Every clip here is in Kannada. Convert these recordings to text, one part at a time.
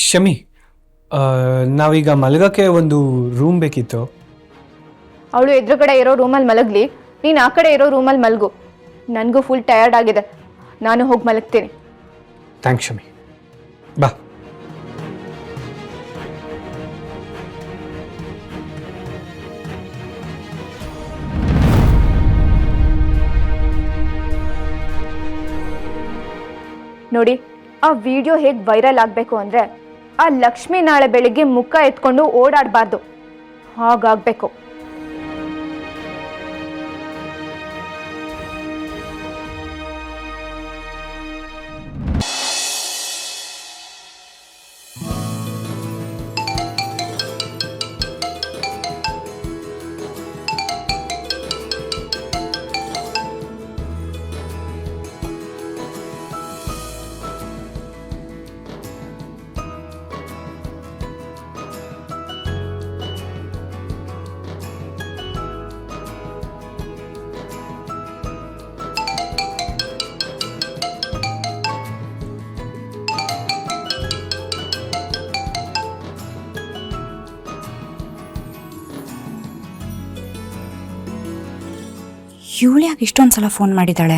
ಶಮಿ, ನಾವೀಗ ಮಲಗಕ್ಕೆ ಒಂದು ರೂಮ್ ಬೇಕಿತ್ತು. ಅವಳು ಎದುರುಗಡೆ ಇರೋ ರೂಮಲ್ಲಿ ಮಲಗಲಿ, ನೀನು ಆ ಕಡೆ ಇರೋ ರೂಮಲ್ಲಿ ಮಲಗು. ನನಗೂ ಫುಲ್ ಟಯರ್ಡ್ ಆಗಿದೆ, ನಾನು ಹೋಗಿ ಮಲಗ್ತೀನಿ. ಥ್ಯಾಂಕ್ಸ್ ಶಮಿ, ಬಾ. ನೋಡಿ, ಆ ವಿಡಿಯೋ ಹೇಗೆ ವೈರಲ್ ಆಗಬೇಕು ಅಂದರೆ ಆ ಲಕ್ಷ್ಮಿ ನಾಳೆ ಬೆಳಿಗ್ಗೆ ಮುಖ ಎತ್ಕೊಂಡು ಓಡಾಡಬಾರ್ದು, ಹಾಗಾಗಬೇಕು. ಇವಳು ಯಾಕೆ ಇಷ್ಟೊಂದು ಸಲ ಫೋನ್ ಮಾಡಿದ್ದಾಳೆ?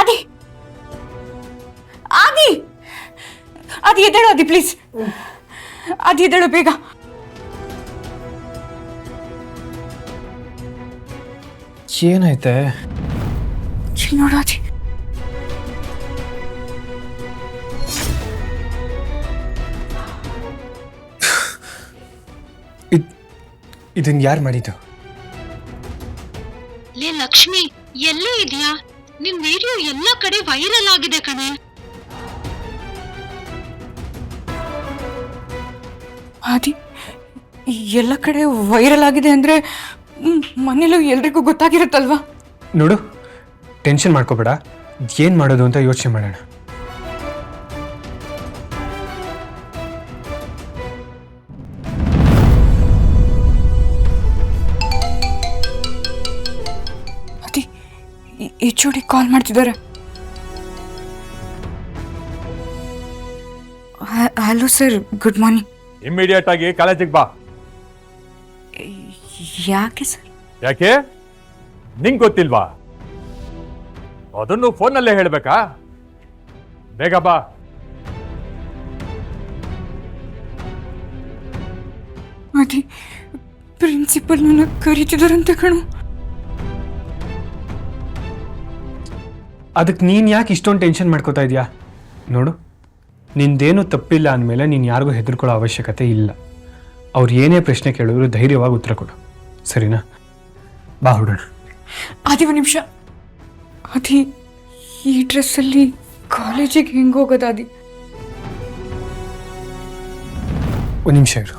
ಆದಿ ಆದಿ ಆದಿ ಎದ್ದೇಳು, ಆದಿ ಪ್ಲೀಸ್, ಆದಿ ಎದ್ದೇಳು ಬೇಗ. ಏನೈತೆ? ನೋಡು ಆದಿ, ಇದನ್ನ ಯಾರು ಮಾಡಿದ್ದು? ಲೇ ಲಕ್ಷ್ಮಿ, ಎಲ್ಲೇ ಇದೆಯಾ? ನಿನ್ ವಿಡಿಯೋ ಎಲ್ಲ ಕಡೆ ವೈರಲ್ ಆಗಿದೆ ಕಣೆ. ಆದಿ, ಎಲ್ಲ ಕಡೆ ವೈರಲ್ ಆಗಿದೆ ಅಂದ್ರೆ ಮನೇಲೂ ಎಲ್ರಿಗೂ ಗೊತ್ತಾಗಿರುತ್ತಲ್ವಾ? ನೋಡು, ಟೆನ್ಷನ್ ಮಾಡ್ಕೋಬೇಡ. ಏನು ಮಾಡೋದು ಅಂತ ಯೋಚನೆ ಮಾಡೋಣ. ಅದಿ, HR ಕಾಲ್ ಮಾಡ್ತಿದ್ದಾರೆ. Hello sir, good morning. Immediate ಆಗಿ ಕಾಲೇಜಿಗೆ ಬಾ. ಯಾಕೆ ಸರ್? ಯಾಕೆ ನಿಂಗೆ ಗೊತ್ತಿಲ್ವಾ? ಅದನ್ನು ಫೋನ್ನಲ್ಲೇ ಹೇಳ್ಬೇಕಾ? ಬೇಗ ಬಾ. ಅದೇ ಪ್ರಿನ್ಸಿಪಲ್ ನನ್ನ ಕರೀತಿದಾರಂತೆ ಕಣು. ಅದಕ್ಕೆ ನೀನು ಯಾಕೆ ಇಷ್ಟೊಂದು ಟೆನ್ಷನ್ ಮಾಡ್ಕೋತಾ ಇದೆಯಾ? ನೋಡು, ನಿಂದೇನು ತಪ್ಪಿಲ್ಲ ಅಂದಮೇಲೆ ನೀನು ಯಾರಿಗೂ ಹೆದರ್ಕೊಳ್ಳೋ ಅವಶ್ಯಕತೆ ಇಲ್ಲ. ಅವ್ರು ಏನೇ ಪ್ರಶ್ನೆ ಕೇಳಿದ್ರು ಧೈರ್ಯವಾಗಿ ಉತ್ತರ ಕೊಡು, ಸರಿನಾ? ಬಾ ಹುಡೋಣ. ಅದೇ ಒಂದು ನಿಮಿಷ. ಅದೇ ಈ ಡ್ರೆಸ್ಸಲ್ಲಿ ಕಾಲೇಜಿಗೆ ಹೆಂಗೆ ಹೋಗೋದು? ಅದೇ ಒಂದು ನಿಮಿಷ ಇರು.